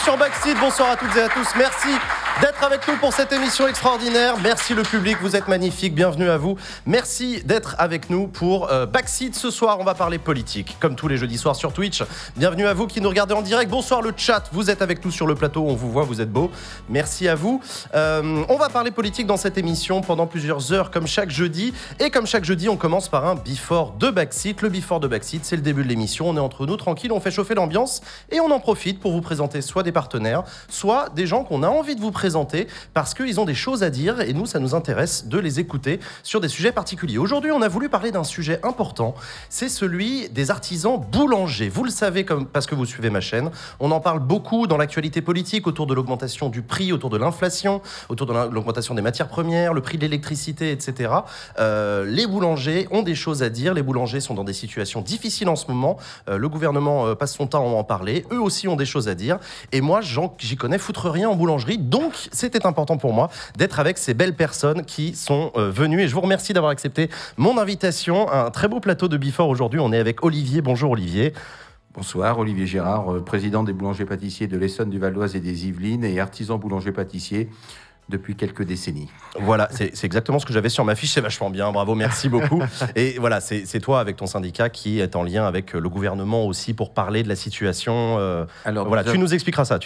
sur Backseat, bonsoir à toutes et à tous, merci d'être avec nous pour cette émission extraordinaire. Merci le public, vous êtes magnifiques, bienvenue à vous. Merci d'être avec nous pour Backseat. Ce soir, on va parler politique, comme tous les jeudis soirs sur Twitch. Bienvenue à vous qui nous regardez en direct. Bonsoir le chat, vous êtes avec nous sur le plateau, on vous voit, vous êtes beaux. Merci à vous. On va parler politique dans cette émission pendant plusieurs heures, comme chaque jeudi. Et comme chaque jeudi, on commence par un before de Backseat. Le before de Backseat, c'est le début de l'émission. On est entre nous, tranquille, on fait chauffer l'ambiance et on en profite pour vous présenter soit des partenaires, soit des gens qu'on a envie de vous présenter parce qu'ils ont des choses à dire et nous, ça nous intéresse de les écouter sur des sujets particuliers. Aujourd'hui, on a voulu parler d'un sujet important, c'est celui des artisans boulangers. Vous le savez parce que vous suivez ma chaîne, on en parle beaucoup dans l'actualité politique autour de l'augmentation du prix, autour de l'inflation, autour de l'augmentation des matières premières, le prix de l'électricité, etc. Les boulangers ont des choses à dire, les boulangers sont dans des situations difficiles en ce moment, le gouvernement passe son temps à en parler, eux aussi ont des choses à dire, et moi, j'y connais foutre rien en boulangerie, donc c'était important pour moi d'être avec ces belles personnes qui sont venues et je vous remercie d'avoir accepté mon invitation. Un très beau plateau de Before aujourd'hui. On est avec Olivier. Bonjour Olivier. Bonsoir, Olivier Gérard, président des boulangers-pâtissiers de l'Essonne, du Val-d'Oise et des Yvelines et artisan boulanger-pâtissier depuis quelques décennies. Voilà, c'est exactement ce que j'avais sur ma fiche, c'est vachement bien, bravo, merci beaucoup. Et voilà, c'est toi avec ton syndicat qui est en lien avec le gouvernement aussi pour parler de la situation. Alors, voilà, tu nous expliqueras ça,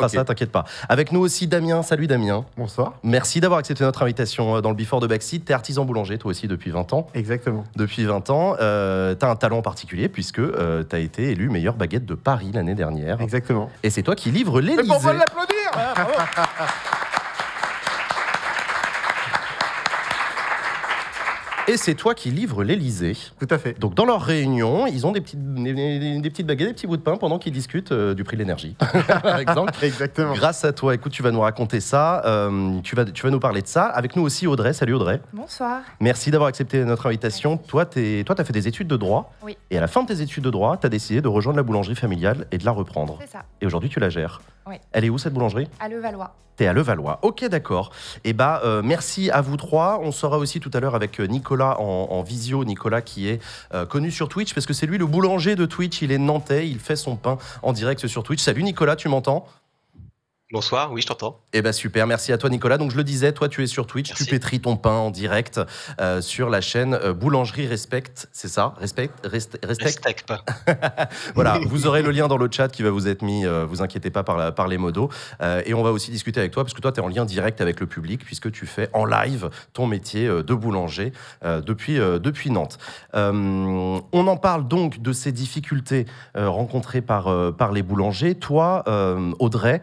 ça, t'inquiète pas. Avec nous aussi Damien, salut Damien. Bonsoir. Merci d'avoir accepté notre invitation dans le Before de Backseat. T'es artisan boulanger toi aussi depuis 20 ans. Exactement. Depuis 20 ans, t'as un talent particulier puisque t'as été élu meilleure baguette de Paris l'année dernière. Exactement. Et c'est toi qui livres l'Élysée. Mais pourquoi l'applaudir? Bravo. Et c'est toi qui livres l'Élysée. Tout à fait. Donc dans leur réunion, ils ont des petites baguettes, des petits bouts de pain pendant qu'ils discutent du prix de l'énergie, par exemple. Exactement. Grâce à toi, écoute, tu vas nous raconter ça, tu vas nous parler de ça. Avec nous aussi Audrey. Salut Audrey. Bonsoir. Merci d'avoir accepté notre invitation. Toi, tu as fait des études de droit. Oui. Et à la fin de tes études de droit, tu as décidé de rejoindre la boulangerie familiale et de la reprendre. C'est ça. Et aujourd'hui, tu la gères. Oui. Elle est où cette boulangerie? À Levallois. T'es à Levallois. Ok, d'accord. Et merci à vous trois. On sera aussi tout à l'heure avec Nicolas en visio. Nicolas qui est connu sur Twitch parce que c'est lui le boulanger de Twitch. Il est nantais. Il fait son pain en direct sur Twitch. Salut Nicolas, tu m'entends? Bonsoir, oui, je t'entends. Eh ben super, merci à toi Nicolas. Donc je le disais, toi tu es sur Twitch, merci. Tu pétris ton pain en direct sur la chaîne Boulangerie Respect, c'est ça? Respect pas. Voilà, vous aurez le lien dans le chat qui va vous être mis, vous inquiétez pas par les modos. Et on va aussi discuter avec toi parce que toi tu es en lien direct avec le public puisque tu fais en live ton métier de boulanger depuis Nantes. On en parle donc de ces difficultés rencontrées par les boulangers. Toi, Audrey,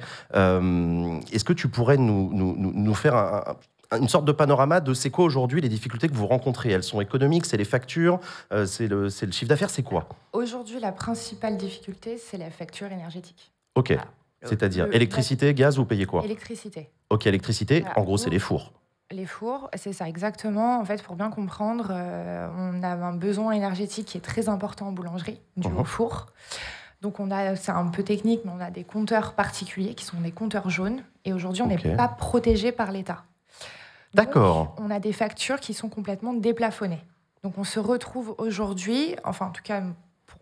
est-ce que tu pourrais nous faire une sorte de panorama de c'est quoi aujourd'hui les difficultés que vous rencontrez? Elles sont économiques, c'est les factures, c'est le chiffre d'affaires, c'est quoi? Aujourd'hui, la principale difficulté, c'est la facture énergétique. Ok, voilà. C'est-à-dire électricité, gaz, vous payez quoi? Électricité. Ok, électricité, voilà. En gros, c'est les fours. Les fours, c'est ça, exactement. En fait, pour bien comprendre, on a un besoin énergétique qui est très important en boulangerie, dû au four. Donc, c'est un peu technique, mais on a des compteurs particuliers qui sont des compteurs jaunes. Et aujourd'hui, on n'est pas protégé par l'État. D'accord. On a des factures qui sont complètement déplafonnées. Donc, on se retrouve aujourd'hui, enfin, en tout cas, pour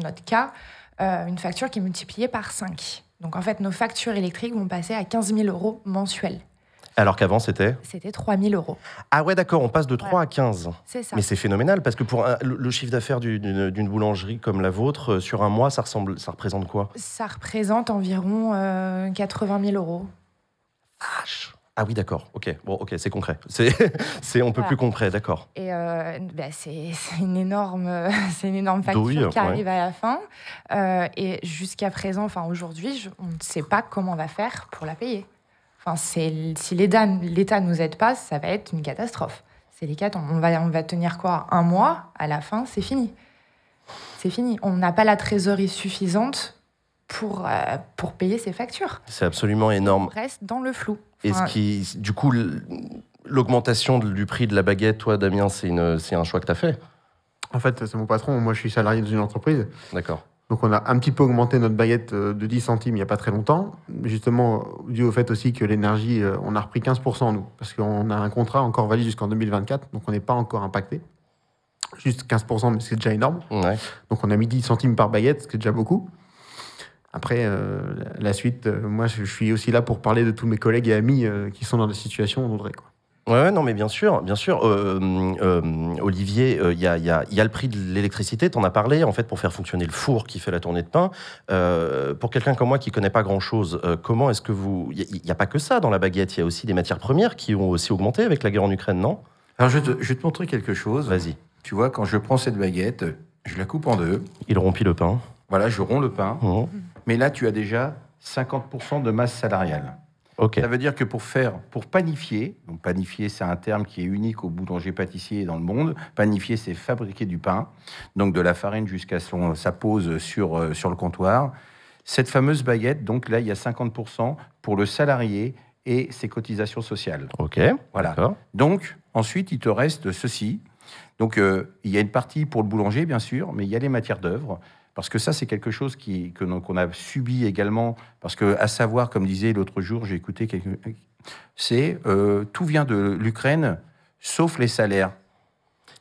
notre cas, une facture qui est multipliée par 5. Donc, en fait, nos factures électriques vont passer à 15 000 € mensuels. Alors qu'avant, c'était 3 000 €. Ah ouais, d'accord, on passe de 3 à 15. C'est ça. Mais c'est phénoménal, parce que pour le chiffre d'affaires d'une boulangerie comme la vôtre, sur un mois, ça représente quoi? Ça représente environ 80 000 €. Vache. Ah oui, d'accord, ok, c'est concret. On peut plus concret, d'accord. Et c'est une énorme facture qui arrive à la fin. Et jusqu'à présent, aujourd'hui, on ne sait pas comment on va faire pour la payer. Enfin, si l'État ne nous aide pas, ça va être une catastrophe. C'est les cas, on va tenir quoi? Un mois, à la fin, c'est fini. C'est fini. On n'a pas la trésorerie suffisante pour payer ces factures. C'est absolument énorme. On reste dans le flou. Et du coup, l'augmentation du prix de la baguette, toi, Damien, c'est un choix que tu as fait? En fait, c'est mon patron. Moi, je suis salarié dans une entreprise. D'accord. Donc, on a un petit peu augmenté notre baguette de 10 centimes il n'y a pas très longtemps. Justement, dû au fait aussi que l'énergie, on a repris 15%, nous. Parce qu'on a un contrat encore valide jusqu'en 2024. Donc, on n'est pas encore impacté. Juste 15%, mais c'est déjà énorme. Ouais. Donc, on a mis 10 centimes par baguette, ce qui est déjà beaucoup. Après, la suite, moi, je suis aussi là pour parler de tous mes collègues et amis qui sont dans des situations où on voudrait, quoi. Ouais, non, mais bien sûr, bien sûr. Olivier, il y a le prix de l'électricité, tu en as parlé, en fait, pour faire fonctionner le four qui fait la tournée de pain. Pour quelqu'un comme moi qui ne connaît pas grand-chose, comment est-ce que vous... Il n'y a pas que ça dans la baguette, il y a aussi des matières premières qui ont aussi augmenté avec la guerre en Ukraine, non? Alors, je vais te montrer quelque chose. Vas-y. Tu vois, quand je prends cette baguette, je la coupe en deux. Il rompit le pain. Voilà, je romps le pain. Mmh. Mais là, tu as déjà 50% de masse salariale. Okay. Ça veut dire que pour panifier, donc panifier, c'est un terme qui est unique aux boulangers-pâtissiers dans le monde. Panifier, c'est fabriquer du pain, donc de la farine jusqu'à sa pose sur le comptoir. Cette fameuse baguette, donc là, il y a 50% pour le salarié et ses cotisations sociales. Ok, voilà. D'accord. Donc, ensuite, il te reste ceci. Donc, il y a une partie pour le boulanger, bien sûr, mais il y a les matières d'œuvre. Parce que ça, c'est quelque chose qu'on a subi également. Parce que, à savoir, comme disait l'autre jour, j'ai écouté tout vient de l'Ukraine, sauf les salaires.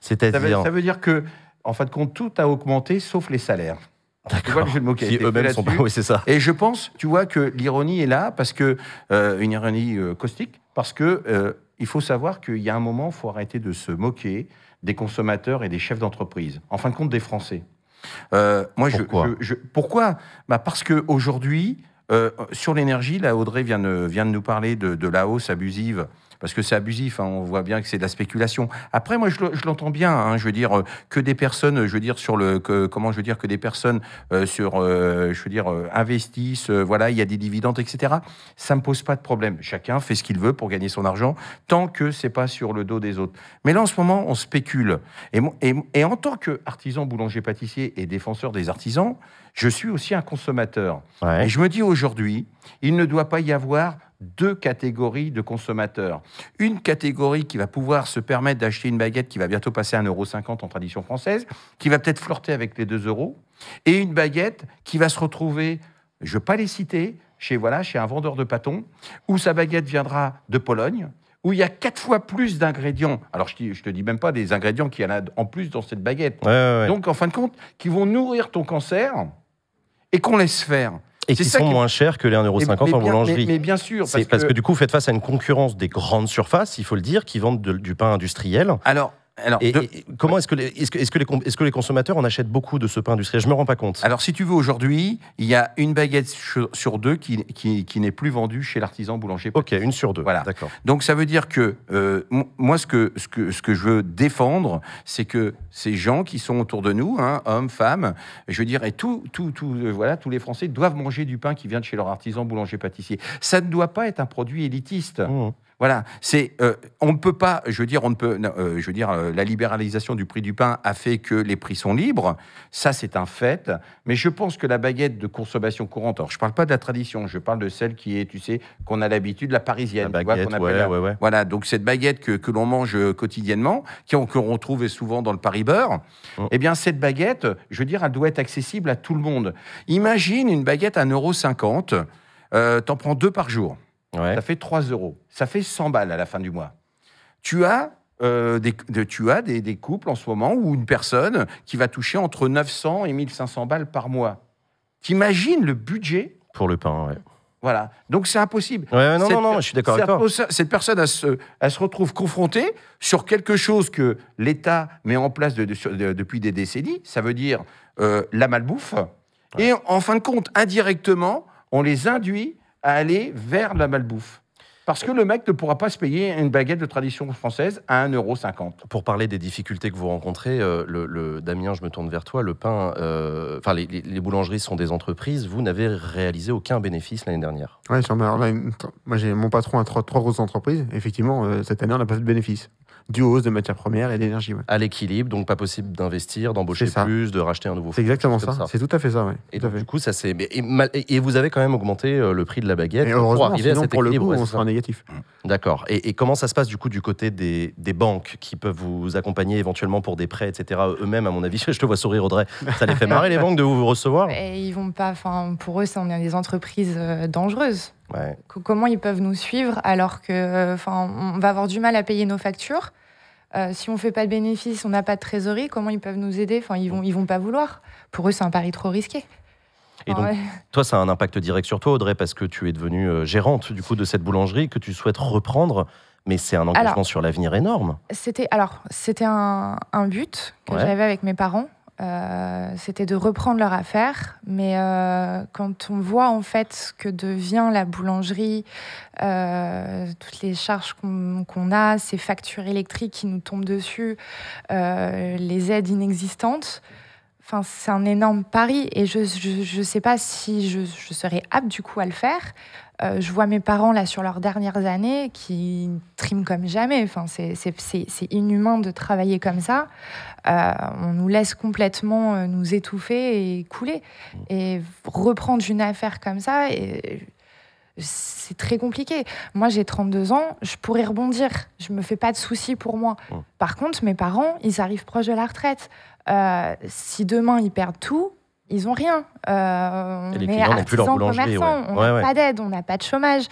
C'est-à-dire ça veut dire que, en fin de compte, tout a augmenté, sauf les salaires. D'accord. Tu vois le jeu de mots qui a été eux-mêmes fait sont pas... là-dessus. Oui, c'est ça. Et je pense, tu vois, que l'ironie est là, parce que une ironie caustique, parce que il faut savoir qu'il y a un moment, il faut arrêter de se moquer des consommateurs et des chefs d'entreprise. En fin de compte, des Français. Pourquoi parce qu'aujourd'hui, sur l'énergie, là, Audrey vient de nous parler de la hausse abusive. Parce que c'est abusif, hein, on voit bien que c'est de la spéculation. Après, moi, je l'entends bien. Hein, je veux dire que des personnes, que des personnes investissent. Voilà, il y a des dividendes, etc. Ça me pose pas de problème. Chacun fait ce qu'il veut pour gagner son argent, tant que c'est pas sur le dos des autres. Mais là, en ce moment, on spécule. Et en tant qu'artisan, boulanger, pâtissier et défenseur des artisans, je suis aussi un consommateur. Ouais. Et je me dis aujourd'hui, il ne doit pas y avoir deux catégories de consommateurs. Une catégorie qui va pouvoir se permettre d'acheter une baguette qui va bientôt passer à 1,50 € en tradition française, qui va peut-être flirter avec les 2 €, et une baguette qui va se retrouver, je ne vais pas les citer, chez un vendeur de pâtons, où sa baguette viendra de Pologne, où il y a 4 fois plus d'ingrédients. Alors, je te dis même pas des ingrédients qu'il y en a en plus dans cette baguette. Ouais. Donc, en fin de compte, qui vont nourrir ton cancer et qu'on laisse faire. Et qui sont moins chers que les 1,50 € en boulangerie. Mais bien sûr. Parce que du coup, vous faites face à une concurrence des grandes surfaces, il faut le dire, qui vendent du pain industriel. Comment est-ce que les consommateurs en achètent beaucoup de ce pain industriel? Je ne me rends pas compte. Alors, si tu veux, aujourd'hui, il y a une baguette sur deux qui n'est plus vendue chez l'artisan boulanger. Ok, une sur deux. Voilà. D'accord. Donc, ça veut dire que moi, ce que je veux défendre, c'est que ces gens qui sont autour de nous, hein, hommes, femmes, je veux dire, et tous les Français doivent manger du pain qui vient de chez leur artisan boulanger-pâtissier. Ça ne doit pas être un produit élitiste. Mmh. Voilà, on ne peut pas, la libéralisation du prix du pain a fait que les prix sont libres, ça c'est un fait, mais je pense que la baguette de consommation courante, alors je ne parle pas de la tradition, je parle de celle qui est, tu sais, qu'on a l'habitude, la parisienne. La baguette, ouais. Voilà, donc cette baguette que l'on mange quotidiennement, qu'on retrouve souvent dans le Paris-Beurre, eh bien cette baguette, je veux dire, elle doit être accessible à tout le monde. Imagine une baguette à 1,50 €, t'en prends 2 par jour. Ouais. Ça fait 3 €. Ça fait 100 balles à la fin du mois. Tu as des couples en ce moment ou une personne qui va toucher entre 900 et 1500 balles par mois. T'imagines le budget pour le pain, ouais. Voilà. Donc c'est impossible. Ouais, non, je suis d'accord avec toi. Cette personne, elle se retrouve confrontée sur quelque chose que l'État met en place depuis des décennies. Ça veut dire la malbouffe. Ouais. Et en fin de compte, indirectement, on les induit à aller vers la malbouffe. Parce que le mec ne pourra pas se payer une baguette de tradition française à 1,50 €. Pour parler des difficultés que vous rencontrez, Damien, je me tourne vers toi. Le pain, les boulangeries sont des entreprises. Vous n'avez réalisé aucun bénéfice l'année dernière. Oui, moi, mon patron a 3 grosses entreprises. Effectivement, cette année, on n'a pas fait de bénéfice. Dû aux hausses de matières premières et d'énergie. Ouais. À l'équilibre, donc pas possible d'investir, d'embaucher plus, de racheter un nouveau four. C'est exactement ça. C'est tout à fait ça, oui. Et donc, du coup, ça c'est. Et vous avez quand même augmenté le prix de la baguette pour arriver à cet équilibre. Pour le coup, on sera négatif. D'accord. Et comment ça se passe du coup du côté des banques qui peuvent vous accompagner éventuellement pour des prêts, etc. Eux-mêmes, à mon avis, je te vois sourire, Audrey. Ça les fait marrer les banques de vous recevoir? Et ils vont pas. Enfin, pour eux, on est des entreprises dangereuses. Ouais. Comment ils peuvent nous suivre alors que, on va avoir du mal à payer nos factures? Si on ne fait pas de bénéfices, on n'a pas de trésorerie, comment ils peuvent nous aider? Ils vont pas vouloir. Pour eux, c'est un pari trop risqué. Et donc, toi, ça a un impact direct sur toi, Audrey, parce que tu es devenue gérante du coup de cette boulangerie que tu souhaites reprendre. Mais c'est un engagement sur l'avenir énorme. C'était un but que j'avais avec mes parents. C'était de reprendre leur affaire. Mais quand on voit en fait ce que devient la boulangerie, toutes les charges qu'on a, ces factures électriques qui nous tombent dessus, les aides inexistantes, enfin, c'est un énorme pari. Et je ne sais pas si je serais apte du coup à le faire. Je vois mes parents là sur leurs dernières années qui triment comme jamais. Enfin, c'est inhumain de travailler comme ça. On nous laisse complètement nous étouffer et couler. Et reprendre une affaire comme ça, c'est très compliqué. Moi, j'ai 32 ans, je pourrais rebondir. Je me fais pas de soucis pour moi. Par contre, mes parents, ils arrivent proches de la retraite. Si demain ils perdent tout, ils n'ont rien. Et les clients n'ont plus leur boulangerie. On n'a pas d'aide, on n'a pas de chômage.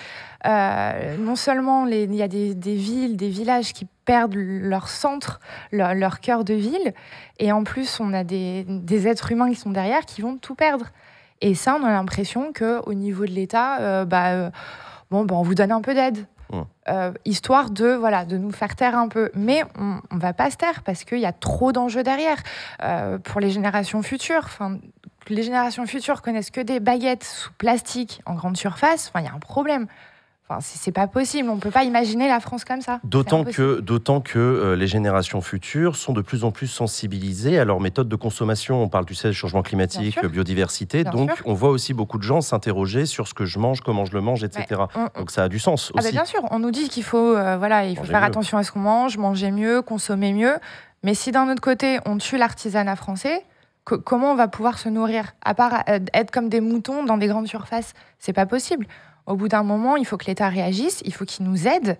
Non seulement il y a des villes, des villages qui perdent leur centre, leur cœur de ville, et en plus, on a des êtres humains qui sont derrière qui vont tout perdre. Et ça, on a l'impression qu'au niveau de l'État, on vous donne un peu d'aide. Histoire de nous faire taire un peu. Mais on ne va pas se taire parce qu'il y a trop d'enjeux derrière. Pour les générations futures, les générations futures connaissent que des baguettes sous plastique en grande surface. Il y a un problème. C'est pas possible, on ne peut pas imaginer la France comme ça. D'autant que les générations futures sont de plus en plus sensibilisées à leurs méthodes de consommation. On parle, changement climatique, biodiversité. Donc, on voit aussi beaucoup de gens s'interroger sur ce que je mange, comment je le mange, etc. Donc, ça a du sens aussi. Bien sûr, on nous dit qu'il faut, faire attention à ce qu'on mange, manger mieux, consommer mieux. Mais si d'un autre côté, on tue l'artisanat français, comment on va pouvoir se nourrir ? À part être comme des moutons dans des grandes surfaces, c'est pas possible. Au bout d'un moment, il faut que l'État réagisse, il faut qu'il nous aide,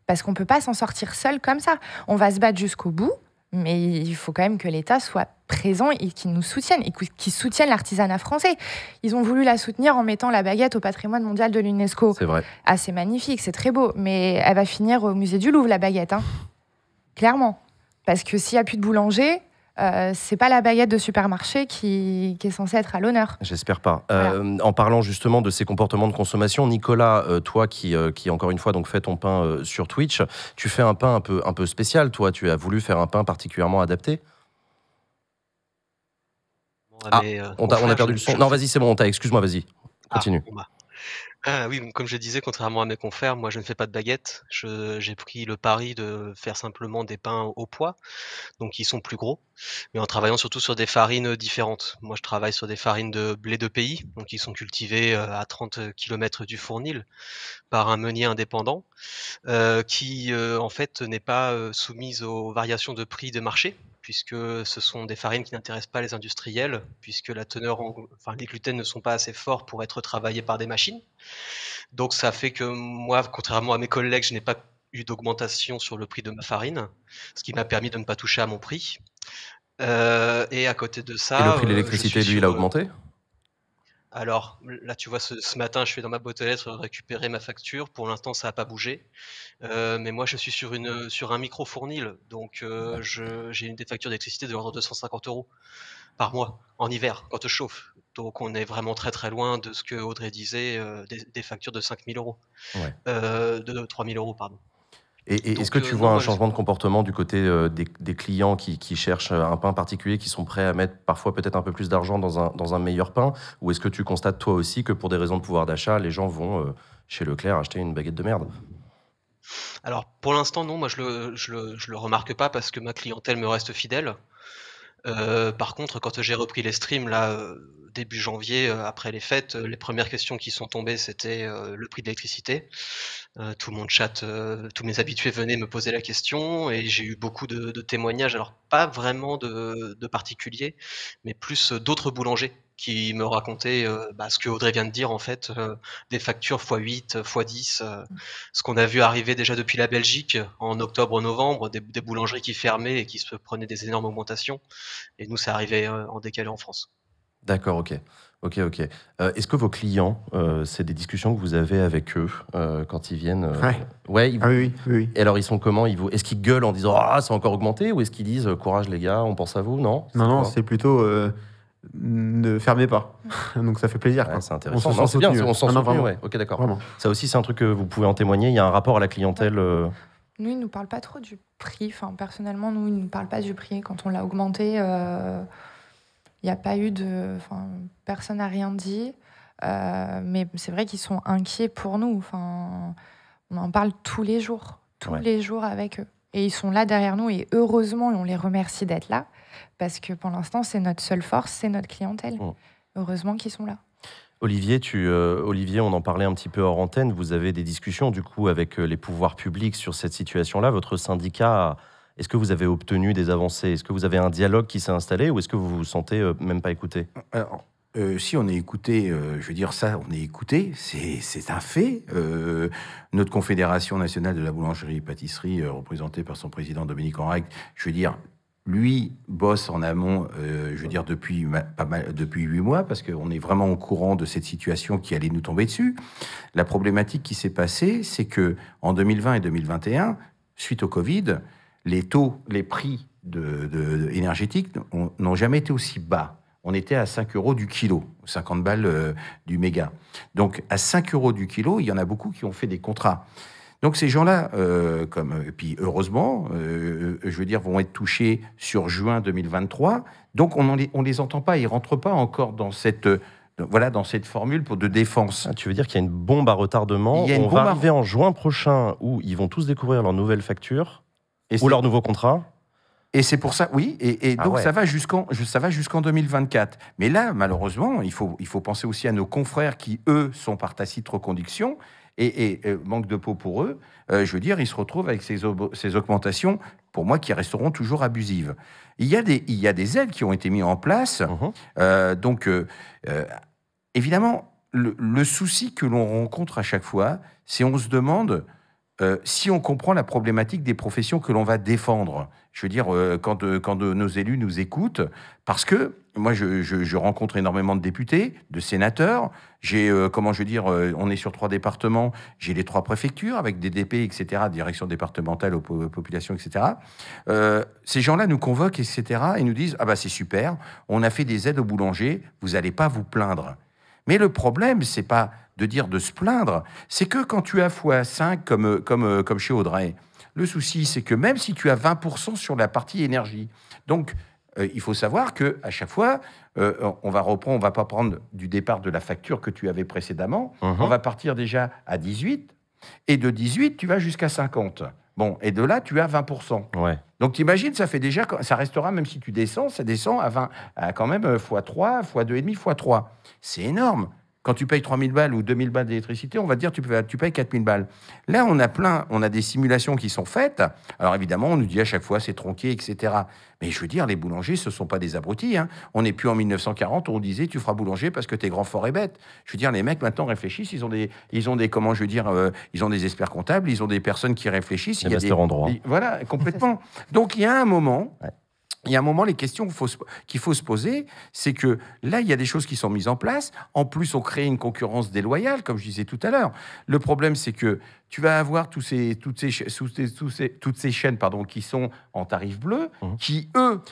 parce qu'on ne peut pas s'en sortir seul comme ça. On va se battre jusqu'au bout, mais il faut quand même que l'État soit présent et qu'il nous soutienne, et qu'il soutienne l'artisanat français. Ils ont voulu la soutenir en mettant la baguette au patrimoine mondial de l'UNESCO. C'est vrai. Ah, c'est magnifique, c'est très beau, mais elle va finir au musée du Louvre, la baguette, clairement. Parce que s'il n'y a plus de boulanger... c'est pas la baguette de supermarché qui est censée être à l'honneur. J'espère pas. En parlant justement de ces comportements de consommation, Nicolas, toi qui encore une fois donc fait ton pain sur Twitch, tu fais un pain un peu spécial. Toi, tu as voulu faire un pain particulièrement adapté. On a perdu le son. Non, vas-y, c'est bon. Excuse-moi, vas-y. Continue. Oui, comme je disais, contrairement à mes confrères, moi je ne fais pas de baguette. J'ai pris le pari de faire simplement des pains au poids, donc qui sont plus gros, mais en travaillant surtout sur des farines différentes. Moi je travaille sur des farines de blé de pays, donc qui sont cultivées à 30 km du Fournil par un meunier indépendant, qui en fait n'est pas soumise aux variations de prix de marché, puisque ce sont des farines qui n'intéressent pas les industriels, puisque les gluten ne sont pas assez forts pour être travaillés par des machines. Donc ça fait que moi, contrairement à mes collègues, je n'ai pas eu d'augmentation sur le prix de ma farine, ce qui m'a permis de ne pas toucher à mon prix. Et à côté de ça... Et le prix de l'électricité, lui, il a augmenté ? Alors, là, tu vois, ce matin, je suis dans ma boîte aux lettres récupérer ma facture. Pour l'instant, ça n'a pas bougé. Mais moi, je suis sur un micro-fournil. Donc, j'ai des factures d'électricité de l'ordre de 250 € par mois, en hiver, quand je chauffe. Donc, on est vraiment très, très loin de ce que Audrey disait, des factures de 5 000 €. De 3 000 €, pardon. Et est-ce que tu vois un changement de comportement du côté des clients qui cherchent un pain particulier, qui sont prêts à mettre parfois peut-être un peu plus d'argent dans un meilleur pain ? Ou est-ce que tu constates toi aussi que pour des raisons de pouvoir d'achat, les gens vont chez Leclerc acheter une baguette de merde ? Alors pour l'instant non, moi je le remarque pas parce que ma clientèle me reste fidèle. Par contre, quand j'ai repris les streams là, début janvier, après les fêtes, les premières questions qui sont tombées, c'était le prix de l'électricité. Tout le monde chatte, tous mes habitués venaient me poser la question et j'ai eu beaucoup de témoignages, alors pas vraiment de particuliers, mais plus d'autres boulangers qui me racontaient ce que Audrey vient de dire en fait, des factures x8, x10, ce qu'on a vu arriver déjà depuis la Belgique en octobre-novembre, des boulangeries qui fermaient et qui se prenaient des énormes augmentations. Et nous, ça arrivait en décalé en France. D'accord, ok. Est-ce que vos clients, c'est des discussions que vous avez avec eux quand ils viennent Oui. Et alors, ils sont comment ? Est-ce qu'ils gueulent en disant « Ah, ça a encore augmenté » ou est-ce qu'ils disent « Courage les gars, on pense à vous » ? Non, c'est plutôt... ne fermez pas. Donc ça fait plaisir. Ouais, c'est intéressant. On c'est bien, on s'en souvient. Ouais. Ok, d'accord. Vraiment. Ça aussi, c'est un truc que vous pouvez en témoigner. Il y a un rapport à la clientèle. Nous, ils ne nous parlent pas trop du prix. Enfin, personnellement, nous, ils ne nous parlent pas du prix. Quand on l'a augmenté, il n'y a pas eu de... Enfin, personne n'a rien dit. Mais c'est vrai qu'ils sont inquiets pour nous. Enfin, on en parle tous les jours avec eux. Et ils sont là derrière nous. Et heureusement, on les remercie d'être là. Parce que pour l'instant, c'est notre seule force, c'est notre clientèle. Heureusement qu'ils sont là. Olivier, Olivier, on en parlait un petit peu hors antenne. Vous avez des discussions du coup avec les pouvoirs publics sur cette situation-là. Votre syndicat, est-ce que vous avez obtenu des avancées? Est-ce que vous avez un dialogue qui s'est installé ou est-ce que vous vous sentez même pas écouté? Alors, si on est écouté, je veux dire ça, on est écouté, c'est un fait. Notre Confédération nationale de la boulangerie et pâtisserie, représentée par son président Dominique Enrec, je veux dire, lui bosse en amont, je veux dire, depuis 8 mois, parce qu'on est vraiment au courant de cette situation qui allait nous tomber dessus. La problématique qui s'est passée, c'est que en 2020 et 2021, suite au Covid, les prix énergétiques n'ont jamais été aussi bas. On était à 5 € du kilo, 50 balles du méga. Donc, à 5 € du kilo, il y en a beaucoup qui ont fait des contrats. Donc, ces gens-là, et puis heureusement, je veux dire, vont être touchés sur juin 2023. Donc, on les entend pas, ils rentrent pas encore dans cette formule de défense. Ah, tu veux dire qu'il y a une bombe à retardement? On va arriver en juin prochain où ils vont tous découvrir leur nouvelle facture ou leur nouveau contrat? Et c'est pour ça, oui, donc ça va jusqu'en 2024. Mais là, malheureusement, il faut penser aussi à nos confrères qui, eux, sont par tacite reconduction et manque de peau pour eux. Je veux dire, ils se retrouvent avec ces augmentations, pour moi, qui resteront toujours abusives. Il y a des aides qui ont été mises en place. Évidemment, le souci que l'on rencontre à chaque fois, c'est on se demande si on comprend la problématique des professions que l'on va défendre. Je veux dire, quand nos élus nous écoutent, parce que moi, je rencontre énormément de députés, de sénateurs. On est sur 3 départements. J'ai les 3 préfectures avec des DP, etc., direction départementale aux populations, etc. Ces gens-là nous convoquent, etc., et nous disent « Ah bah c'est super, on a fait des aides aux boulangers, vous n'allez pas vous plaindre. » Mais le problème, c'est pas de se plaindre, c'est que quand tu as x5 comme chez Audrey, le souci, c'est que même si tu as 20% sur la partie énergie, donc il faut savoir qu'à chaque fois, on va pas prendre du départ de la facture que tu avais précédemment, on va partir déjà à 18, et de 18, tu vas jusqu'à 50. Bon, et de là, tu as 20%. Ouais. Donc, t'imagines, ça fait déjà, ça restera, même si tu descends, ça descend à 20, à quand même x3, x2,5, x3. C'est énorme. Quand tu payes 3 000 balles ou 2 000 balles d'électricité, on va te dire tu payes 4 000 balles. Là, on a des simulations qui sont faites. Alors évidemment, on nous dit à chaque fois c'est tronqué, etc. Mais je veux dire, les boulangers, ce ne sont pas des abrutis. Hein. On n'est plus en 1940 où on disait tu feras boulanger parce que t'es grand, fort et bête. Je veux dire, les mecs maintenant réfléchissent. Ils ont des experts comptables, ils ont des personnes qui réfléchissent. Il y a des endroits. Voilà, complètement. Donc il y a un moment. Ouais. Il y a un moment, les questions qu'il faut se poser, c'est que là, il y a des choses qui sont mises en place. En plus, on crée une concurrence déloyale, comme je disais tout à l'heure. Le problème, c'est que tu vas avoir toutes ces chaînes qui sont en tarif bleu, qui, eux...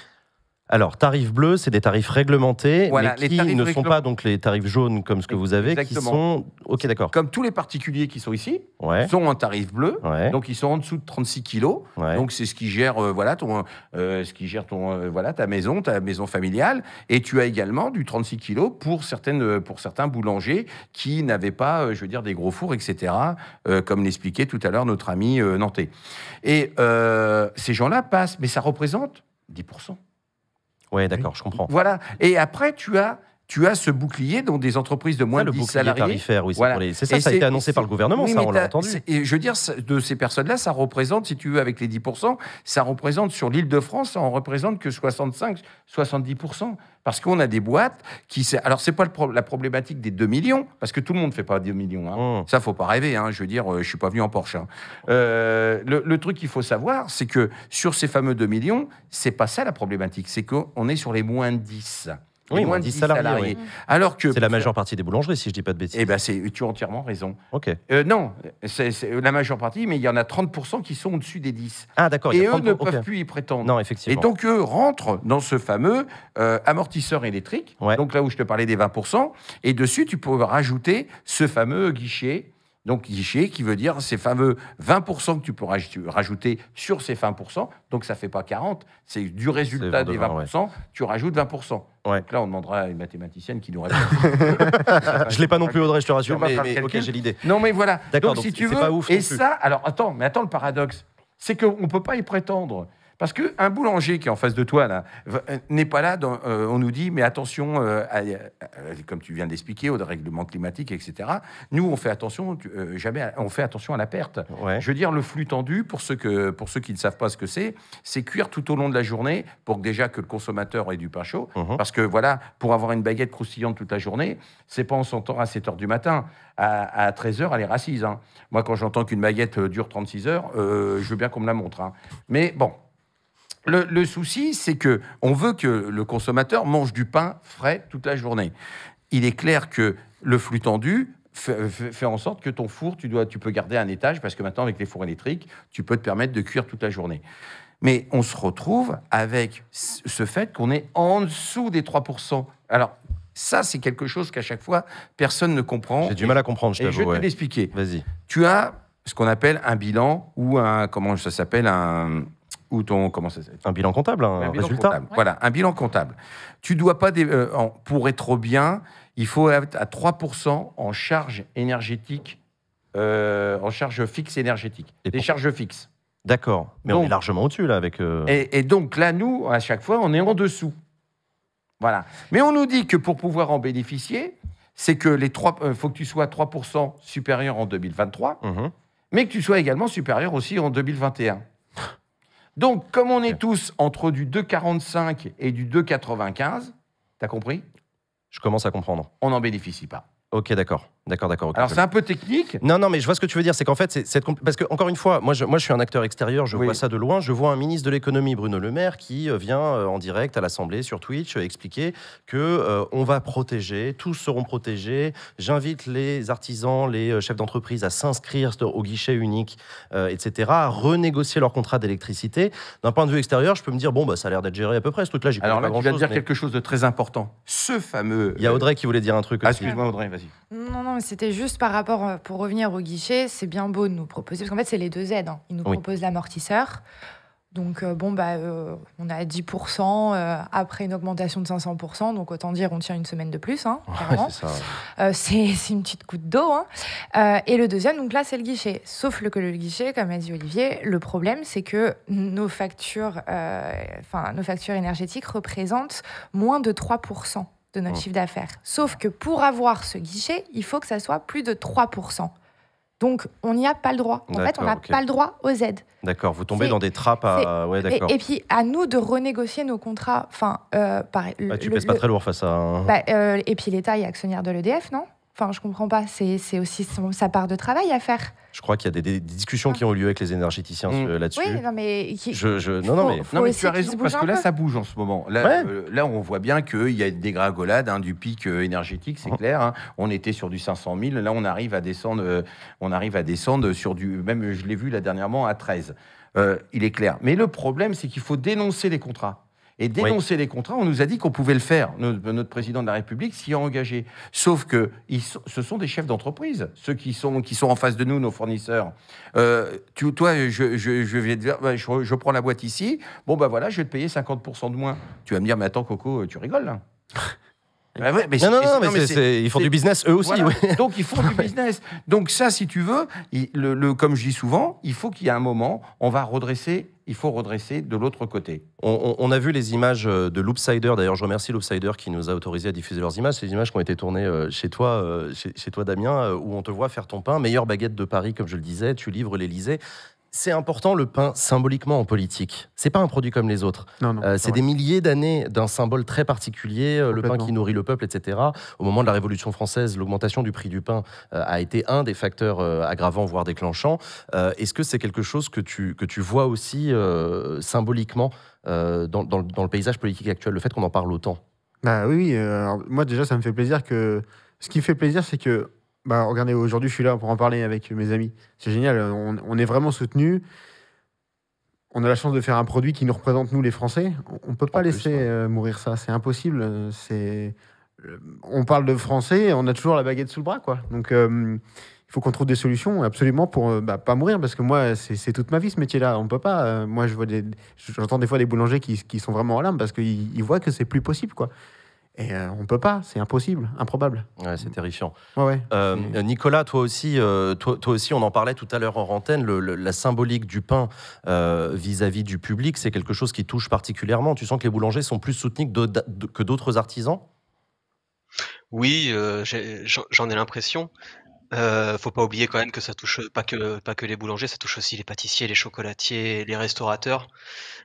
Alors, tarifs bleus, c'est des tarifs réglementés, voilà, mais qui ne sont pas donc les tarifs jaunes comme ce que vous avez, qui sont... Ok, d'accord. Comme tous les particuliers qui sont ici, sont en tarif bleu, donc ils sont en dessous de 36 kilos. Ouais. Donc, c'est ce qui gère, ta maison familiale. Et tu as également du 36 kilos pour certains boulangers qui n'avaient pas, des gros fours, etc., comme l'expliquait tout à l'heure notre ami nantais. Et ces gens-là passent, mais ça représente 10%. Oui, d'accord, je comprends. Voilà. Et après, tu as ce bouclier dont des entreprises de moins de 10 salariés. Le bouclier tarifaire, oui. Voilà. Ça a été annoncé par le gouvernement, oui, on l'a entendu. Et je veux dire, de ces personnes-là, ça représente, si tu veux, avec les 10%, ça représente sur l'Île-de-France, ça en représente que 65-70%. Parce qu'on a des boîtes qui... Alors, c'est pas la problématique des 2 millions, parce que tout le monde ne fait pas 2 millions. Hein. Ça, faut pas rêver. Hein. Je veux dire, je suis pas venu en Porsche. Hein. Le truc qu'il faut savoir, c'est que sur ces fameux 2 millions, c'est pas ça la problématique. C'est qu'on est sur les moins de 10. Oui, moins 10 salariés. Oui. Alors que c'est la majeure partie des boulangeries, si je ne dis pas de bêtises. Eh ben, tu as entièrement raison. Ok. Non, c'est la majeure partie, mais il y en a 30% qui sont au-dessus des 10. Ah, d'accord. Et eux ne peuvent plus y prétendre. Non, effectivement. Et donc, eux rentrent dans ce fameux amortisseur électrique. Ouais. Donc, là où je te parlais des 20%. Et dessus, tu peux rajouter ce fameux guichet. Donc, guichet qui veut dire ces fameux 20% que tu peux rajouter sur ces 20%. Donc, ça ne fait pas 40. C'est du résultat des 20%. Ouais. Tu rajoutes 20%. Ouais. Donc là, on demandera à une mathématicienne qui nous répond. Je ne l'ai pas non plus, Audrey, je te rassure. Mais ok, j'ai l'idée. Non, mais voilà. D'accord, donc si tu veux. Pas ouf et ça, alors attends, le paradoxe, c'est qu'on ne peut pas y prétendre. Parce qu'un boulanger qui est en face de toi, là, n'est pas là, on nous dit, mais attention, comme tu viens d'expliquer, au règlement climatique, etc. Nous, on fait attention, on fait attention à la perte. Ouais. Je veux dire, le flux tendu, pour ceux qui ne savent pas ce que c'est cuire tout au long de la journée, pour que le consommateur ait du pain chaud. Parce que voilà, pour avoir une baguette croustillante toute la journée, c'est pas en s'entend à 7h du matin. À 13h, elle est assise. Hein. Moi, quand j'entends qu'une baguette dure 36 heures, je veux bien qu'on me la montre. Hein. Mais bon... Le souci, c'est que on veut que le consommateur mange du pain frais toute la journée. Il est clair que le flux tendu fait en sorte que ton four, tu peux garder un étage, parce que maintenant, avec les fours électriques, tu peux te permettre de cuire toute la journée. Mais on se retrouve avec ce fait qu'on est en dessous des 3%. Alors, ça, c'est quelque chose qu'à chaque fois, personne ne comprend. J'ai du mal à comprendre, je t'avoue. Je vais te l'expliquer. Vas-y. Tu as ce qu'on appelle un bilan ou comment ça s'appelle, comment ça s'appelle ? Un bilan comptable, un résultat. Comptable. Ouais. Voilà, un bilan comptable. Tu dois pas, pour être bien, il faut être à 3% en charge énergétique, en charge fixe énergétique. Des charges fixes. D'accord, mais donc, on est largement au-dessus, là, avec... Et donc là, nous, à chaque fois, on est en dessous. Voilà. Mais on nous dit que pour pouvoir en bénéficier, c'est que faut que tu sois 3% supérieur en 2023, mais que tu sois également supérieur aussi en 2021. Donc, comme on est tous entre du 2,45 et du 2,95, t'as compris ? Je commence à comprendre. On n'en bénéficie pas. Ok, d'accord. Alors, c'est un peu technique. Non, mais je vois ce que tu veux dire. C'est qu'en fait, parce que, encore une fois, moi, je suis un acteur extérieur, je vois ça de loin. Je vois un ministre de l'économie, Bruno Le Maire, qui vient en direct à l'Assemblée, sur Twitch, expliquer qu'on va protéger, tous seront protégés. J'invite les artisans, les chefs d'entreprise à s'inscrire au guichet unique, etc., à renégocier leur contrat d'électricité. D'un point de vue extérieur, je peux me dire, ça a l'air d'être géré à peu près, ce truc-là. Alors là, tu viens de dire quelque chose de très important. Ce fameux... Il y a Audrey qui voulait dire un truc aussi. Excuse-moi, Audrey, vas-y. Non, c'était juste par rapport, pour revenir au guichet, c'est bien beau de nous proposer, parce qu'en fait, c'est les deux aides. Hein. Ils nous proposent l'amortisseur. Donc, on a 10% après une augmentation de 500%. Donc, autant dire, on tient une semaine de plus, hein, clairement. C'est une petite goutte d'eau. Hein. Et le deuxième, donc là, c'est le guichet. Sauf que le guichet, comme a dit Olivier, le problème, c'est que nos factures énergétiques représentent moins de 3% de notre chiffre d'affaires. Sauf que pour avoir ce guichet, il faut que ça soit plus de 3%. Donc, on n'y a pas le droit. En fait, on n'a pas le droit aux aides. D'accord, vous tombez dans des trappes à... Ouais, d'accord. Et puis, à nous de renégocier nos contrats. Enfin, tu pèses pas très lourd face à... et puis, l'État est actionnaire de l'EDF, non ? Enfin, je comprends pas. C'est aussi sa part de travail à faire. Je crois qu'il y a des discussions qui ont eu lieu avec les énergéticiens là-dessus. Oui, non, mais... Non, mais tu as raison, parce que là, ça bouge en ce moment. Là, on voit bien qu'il y a des dégringolades du pic énergétique, c'est clair. Hein. On était sur du 500 000. Là, on arrive à descendre sur du... Même, je l'ai vu là dernièrement, à 13. Il est clair. Mais le problème, c'est qu'il faut dénoncer les contrats. Et dénoncer les contrats, on nous a dit qu'on pouvait le faire. Notre président de la République s'y a engagé. Sauf que ce sont des chefs d'entreprise, ceux qui sont en face de nous, nos fournisseurs. Toi, je vais te dire, je prends la boîte ici. Voilà, je vais te payer 50% de moins. Tu vas me dire, mais attends, Coco, tu rigoles là. Mais ils font du business eux aussi. Voilà. Donc ils font du business. Donc ça, si tu veux, comme je dis souvent, il faut qu'il y ait un moment, il faut redresser de l'autre côté. On a vu les images de Loopsider. D'ailleurs, je remercie Loopsider qui nous a autorisé à diffuser leurs images. Ces images qui ont été tournées chez toi, Damien, où on te voit faire ton pain. Meilleure baguette de Paris, comme je le disais. Tu livres l'Élysée. C'est important, le pain, symboliquement en politique. C'est pas un produit comme les autres. Non, c'est des milliers d'années d'un symbole très particulier, le pain qui nourrit le peuple, etc. Au moment de la Révolution française, l'augmentation du prix du pain a été un des facteurs aggravants, voire déclenchants. Est-ce que c'est quelque chose que tu vois aussi symboliquement dans le paysage politique actuel, le fait qu'on en parle autant ? Oui. Moi, déjà, ça me fait plaisir que... Ce qui fait plaisir, c'est que... regardez, aujourd'hui, je suis là pour en parler avec mes amis. C'est génial. On est vraiment soutenus. On a la chance de faire un produit qui nous représente, nous, les Français. On ne peut pas laisser mourir ça. C'est impossible. On parle de Français, on a toujours la baguette sous le bras, quoi. Donc, il faut qu'on trouve des solutions absolument pour pas mourir, parce que moi, c'est toute ma vie, ce métier-là. On ne peut pas. Moi, j'entends des fois des boulangers qui sont vraiment en larmes parce qu'ils voient que c'est plus possible, quoi. Et on peut pas, c'est impossible, improbable. Ouais, c'est terrifiant. Ouais. Nicolas, toi aussi, on en parlait tout à l'heure en antenne, la symbolique du pain vis-à-vis du public, c'est quelque chose qui touche particulièrement. Tu sens que les boulangers sont plus soutenus que d'autres artisans ? Oui, j'en ai l'impression. Faut pas oublier quand même que ça touche pas que les boulangers, ça touche aussi les pâtissiers, les chocolatiers, les restaurateurs.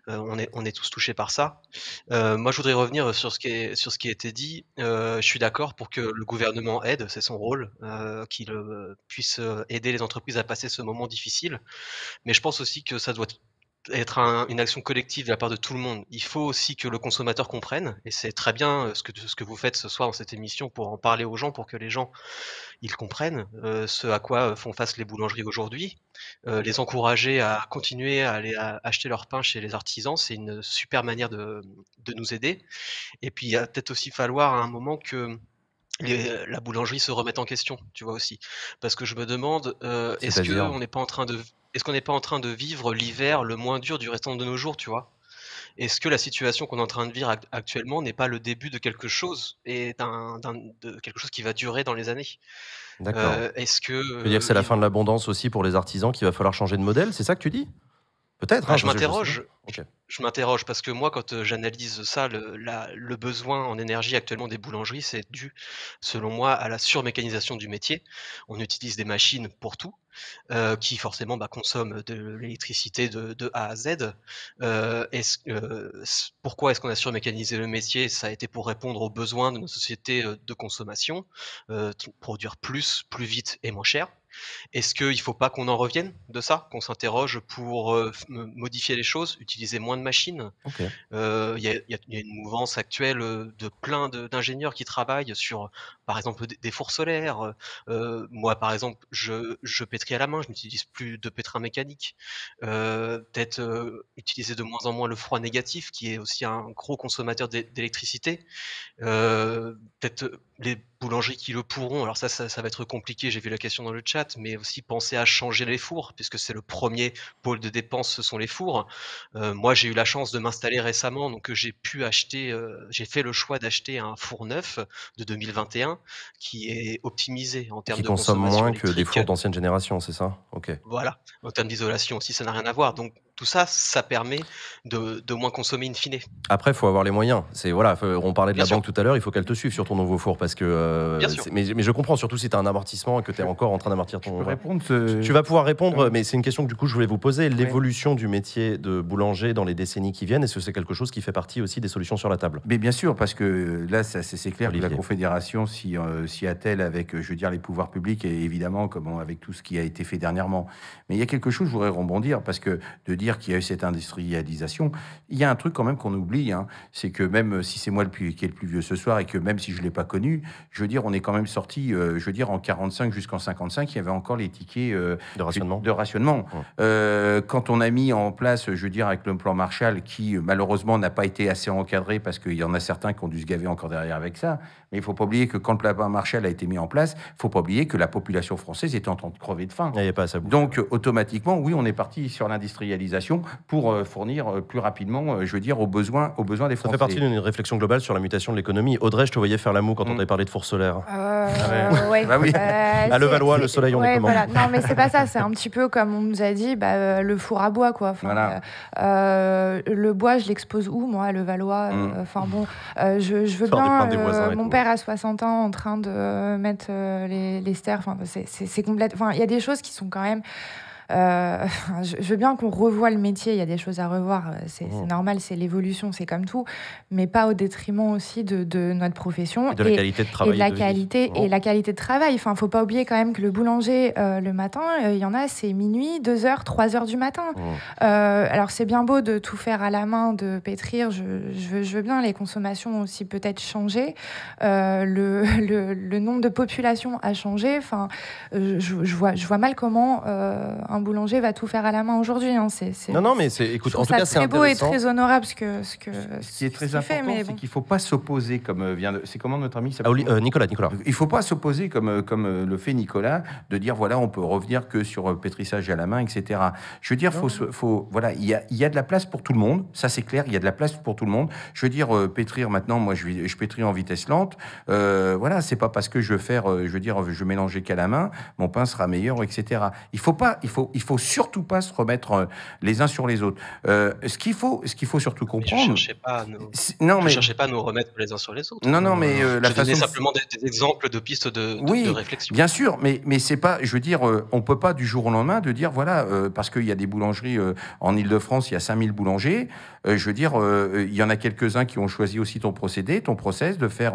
On est tous touchés par ça. Moi, je voudrais revenir sur ce qui a été dit. Je suis d'accord pour que le gouvernement aide, c'est son rôle, qu'il puisse aider les entreprises à passer ce moment difficile. Mais je pense aussi que ça doit être une action collective de la part de tout le monde. Il faut aussi que le consommateur comprenne, et c'est très bien ce que vous faites ce soir dans cette émission pour en parler aux gens, pour que les gens ils comprennent ce à quoi font face les boulangeries aujourd'hui. Les encourager à continuer à aller acheter leur pain chez les artisans, c'est une super manière de nous aider. Et puis il va peut-être aussi falloir à un moment que la boulangerie se remette en question, tu vois aussi. Parce que je me demande, est-ce qu'on n'est pas en train de vivre l'hiver le moins dur du restant de nos jours, tu vois? Est-ce que la situation qu'on est en train de vivre actuellement n'est pas le début de quelque chose et de quelque chose qui va durer dans les années? D'accord. Est-ce que Tu veux dire que c'est la fin de l'abondance aussi pour les artisans, qu'il va falloir changer de modèle, c'est ça que tu dis ? Peut-être. je m'interroge. Okay. Je m'interroge parce que moi, quand j'analyse ça, le besoin en énergie actuellement des boulangeries, c'est dû, selon moi, à la surmécanisation du métier. On utilise des machines pour tout, qui forcément consomment de l'électricité de A à Z. Pourquoi est-ce qu'on a surmécanisé le métier? Ça a été pour répondre aux besoins de nos sociétés de consommation, produire plus vite et moins cher. Est-ce qu'il ne faut pas qu'on en revienne de ça, qu'on s'interroge pour modifier les choses, utiliser moins de machines? Okay. Il y a une mouvance actuelle de plein d'ingénieurs qui travaillent sur, par exemple, des fours solaires. Moi, par exemple, je pétris à la main, je n'utilise plus de pétrin mécanique. Peut-être utiliser de moins en moins le froid négatif, qui est aussi un gros consommateur d'électricité. Peut-être les boulangeries qui le pourront, alors ça va être compliqué, j'ai vu la question dans le chat, mais aussi penser à changer les fours, puisque c'est le premier pôle de dépense, ce sont les fours. Moi, j'ai eu la chance de m'installer récemment, donc j'ai fait le choix d'acheter un four neuf de 2021 qui est optimisé en termes de consommation consomme moins électrique. que des fours d'ancienne génération, c'est ça ? Ok. Voilà, en termes d'isolation aussi, ça n'a rien à voir. Donc tout ça, ça permet de moins consommer in fine. Après, il faut avoir les moyens. On parlait de Bien la sûr. banque tout à l'heure, il faut qu'elle te suive sur ton nouveau four parce que. Bien sûr. Mais je comprends, surtout si tu as un amortissement et que tu es encore en train d'amortir ton. Je peux répondre Tu vas pouvoir répondre, mais c'est une question que du coup je voulais vous poser. L'évolution du métier de boulanger dans les décennies qui viennent, est-ce que c'est quelque chose qui fait partie aussi des solutions sur la table ? Mais bien sûr, parce que là, c'est clair Olivier. que la Confédération s'y attelle avec, je veux dire, les pouvoirs publics et évidemment avec tout ce qui a été fait dernièrement. Mais il y a quelque chose, je voudrais rebondir, parce que de dire qu'il y a eu cette industrialisation, il y a un truc quand même qu'on oublie, hein, c'est que même si c'est moi qui est le plus vieux ce soir et que même si je ne l'ai pas connu, je veux dire, on est quand même sorti, je veux dire, en 45 jusqu'en 55, il y avait encore les tickets De rationnement. de rationnement. Quand on a mis en place, je veux dire, avec le plan Marshall, qui malheureusement n'a pas été assez encadré parce qu'il y en a certains qui ont dû se gaver encore derrière avec ça, mais il ne faut pas oublier que quand le plan Marshall a été mis en place, il ne faut pas oublier que la population française était en train de crever de faim. Il n'y avait pas assez à bouffer. Donc, automatiquement, oui, on est parti sur l'industrialisation pour fournir plus rapidement, je veux dire, aux besoins des Français. Ça fait partie d'une réflexion globale sur la mutation de l'économie. Audrey, je te voyais faire la moue quand on avait parlé de four solaire. Ouais. Bah oui. À Levallois, le soleil, on est comment ? Voilà. Non, mais c'est pas ça. C'est un petit peu comme on nous a dit, le four à bois, quoi. Enfin, Voilà. le bois, je l'expose où, moi, à Levallois Enfin bon, je veux Faire des bien. plaintes des voisins et Mon tout. père a 60 ans en train de mettre les stères. Enfin, c'est complète. Enfin, il y a des choses qui sont quand même. Je veux bien qu'on revoie le métier, il y a des choses à revoir, c'est normal, c'est l'évolution, c'est comme tout, mais pas au détriment aussi de notre profession. Et de la qualité de travail. Et de la qualité, et la qualité de travail. Enfin, faut pas oublier quand même que le boulanger, le matin, il y en a, c'est minuit, 2h, 3h du matin. Alors, c'est bien beau de tout faire à la main, de pétrir, je veux bien, les consommations ont aussi peut-être changé, le nombre de population a changé. Enfin, je vois mal comment un boulanger va tout faire à la main aujourd'hui. Hein. Non, mais écoute, en tout cas, c'est très beau et très honorable ce qui est très important, c'est qu'il ne faut pas s'opposer, comme vient de... C'est comment notre ami Nicolas. Il ne faut pas s'opposer, comme le fait Nicolas, de dire, voilà, on peut revenir que sur pétrissage à la main, etc. Je veux dire, voilà, il y a de la place pour tout le monde, ça c'est clair, il y a de la place pour tout le monde. Je veux dire, pétrir maintenant, moi je pétris en vitesse lente, voilà, c'est pas parce que je vais mélanger qu'à la main, mon pain sera meilleur, etc. Il faut surtout pas se remettre les uns sur les autres. Ce qu'il faut surtout comprendre... Je cherchais pas à nous remettre les uns sur les autres. Non, mais je donnais simplement des exemples de pistes de réflexion. Bien sûr, mais c'est pas, je veux dire, on peut pas du jour au lendemain de dire, voilà, parce qu'il y a des boulangeries en Ile-de-France, il y a 5000 boulangers, je veux dire, il y en a quelques-uns qui ont choisi aussi ton process, de faire,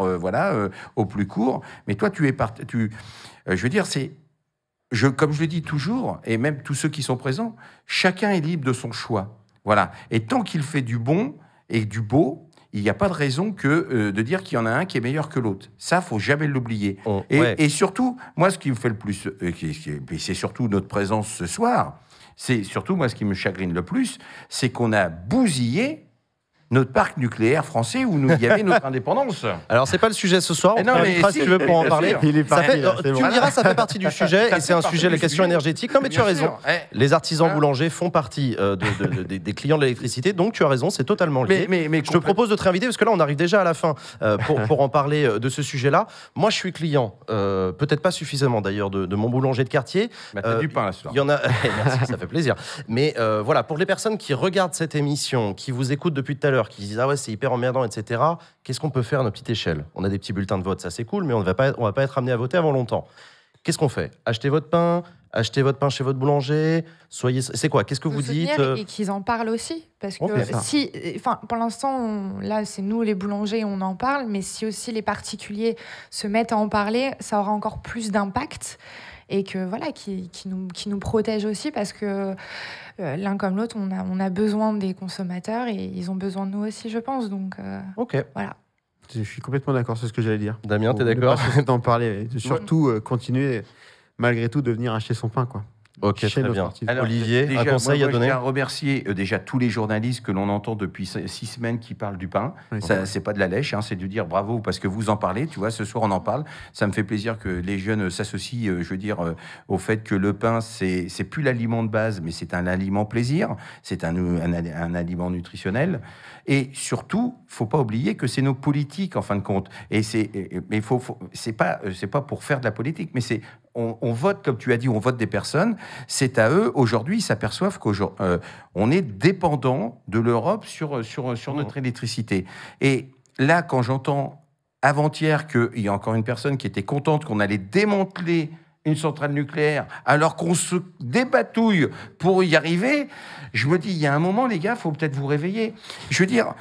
au plus court, mais toi, je veux dire, comme je le dis toujours, et même tous ceux qui sont présents, chacun est libre de son choix. Voilà. Et tant qu'il fait du bon et du beau, il n'y a pas de raison que de dire qu'il y en a un qui est meilleur que l'autre. Ça, faut jamais l'oublier. Et surtout, moi, ce qui me fait le plus, c'est surtout notre présence ce soir. C'est surtout moi ce qui me chagrine le plus, c'est qu'on a bousillé notre parc nucléaire français où il y avait notre indépendance. Alors, c'est pas le sujet ce soir. Si tu veux pour en parler. Tu me diras, ça fait partie du sujet, et c'est un sujet, les questions énergétiques. Non, mais tu as raison. Les artisans boulangers font partie des clients de l'électricité, donc tu as raison, c'est totalement lié. Mais je te propose de te réinviter, parce que là, on arrive déjà à la fin pour en parler de ce sujet-là. Moi, je suis client, peut-être pas suffisamment d'ailleurs, de mon boulanger de quartier. T'as du pain là ce soir. Il y en a. Merci, ça fait plaisir. Mais voilà, pour les personnes qui regardent cette émission, qui vous écoutent depuis tout à l'heure, qui disent ah ouais c'est hyper emmerdant, etc. Qu'est-ce qu'on peut faire à notre petite échelle? On a des petits bulletins de vote, ça c'est cool, mais on va pas être amené à voter avant longtemps. Qu'est-ce qu'on fait? Achetez votre pain chez votre boulanger. C'est quoi? Qu'est-ce que vous dites? Et qu'ils en parlent aussi, parce que pour l'instant, là c'est nous les boulangers, on en parle, mais si aussi les particuliers se mettent à en parler, ça aura encore plus d'impact. Et que voilà, qui nous protège aussi, parce que l'un comme l'autre, on a besoin des consommateurs et ils ont besoin de nous aussi, je pense. Donc, voilà. Je suis complètement d'accord, c'est ce que j'allais dire. Damien, t'es d'accord? D'en parler, surtout continuer malgré tout de venir acheter son pain, quoi. Ok, très bien. Alors, Olivier, déjà, un conseil à donner? Je tiens à remercier déjà tous les journalistes que l'on entend depuis 6 semaines qui parlent du pain. Oui, c'est pas de la lèche, c'est de dire bravo parce que vous en parlez. Tu vois, ce soir on en parle. Ça me fait plaisir que les jeunes s'associent, je veux dire, au fait que le pain c'est plus l'aliment de base, mais c'est un aliment plaisir. C'est un aliment nutritionnel. Et surtout, faut pas oublier que c'est nos politiques en fin de compte. Et mais c'est pas pour faire de la politique, mais on vote, comme tu as dit, on vote des personnes. C'est à eux, aujourd'hui, ils s'aperçoivent qu'on est dépendant de l'Europe sur notre électricité. Et là, quand j'entends avant-hier qu'il y a encore une personne qui était contente qu'on allait démanteler une centrale nucléaire, alors qu'on se débatouille pour y arriver, je me dis, il y a un moment, les gars, il faut peut-être vous réveiller. Je veux dire,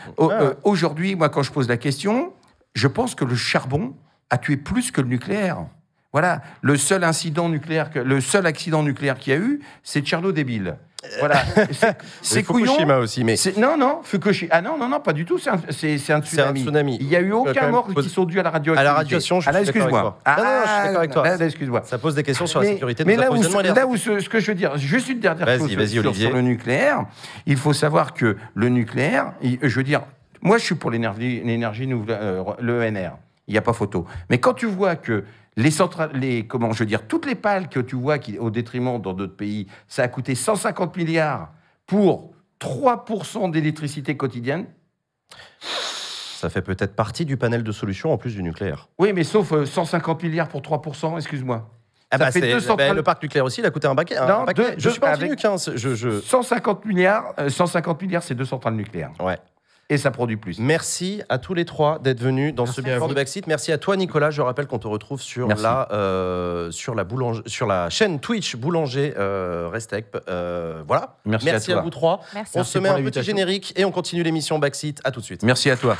aujourd'hui, moi, quand je pose la question, je pense que le charbon a tué plus que le nucléaire. Voilà, le seul accident nucléaire qu'il y a eu, c'est Tchernobyl. Voilà, c'est Fukushima aussi, mais non, Fukushima. Ah non, pas du tout. C'est un tsunami. Il y a eu aucun mort qui sont dus à la radioactivité. À la radiation, je suis d'accord avec toi. Excuse-moi. Ça pose des questions sur la sécurité de nos approvisionnements. Là où ce que je veux dire, juste une dernière chose sur le nucléaire. Il faut savoir que le nucléaire, je veux dire, moi je suis pour l'énergie l'ENR. Il n'y a pas photo. Mais quand tu vois que les centrales, toutes les pales que tu vois qui, au détriment dans d'autres pays, ça a coûté 150 milliards pour 3% d'électricité quotidienne. Ça fait peut-être partie du panel de solutions en plus du nucléaire. Oui, mais sauf 150 milliards pour 3%, excuse-moi. Le parc nucléaire aussi, il a coûté un paquet. Je suis pas anti-nuc. 150 milliards, c'est 2 centrales nucléaires. Ouais. et ça produit plus. Merci à tous les trois d'être venus dans ce Before de Backseat. Merci à toi, Nicolas. Je rappelle qu'on te retrouve sur la chaîne Twitch Boulanger Restec. Voilà. Merci à vous trois. Merci. On se met un petit générique et on continue l'émission Backseat. À tout de suite. Merci à toi.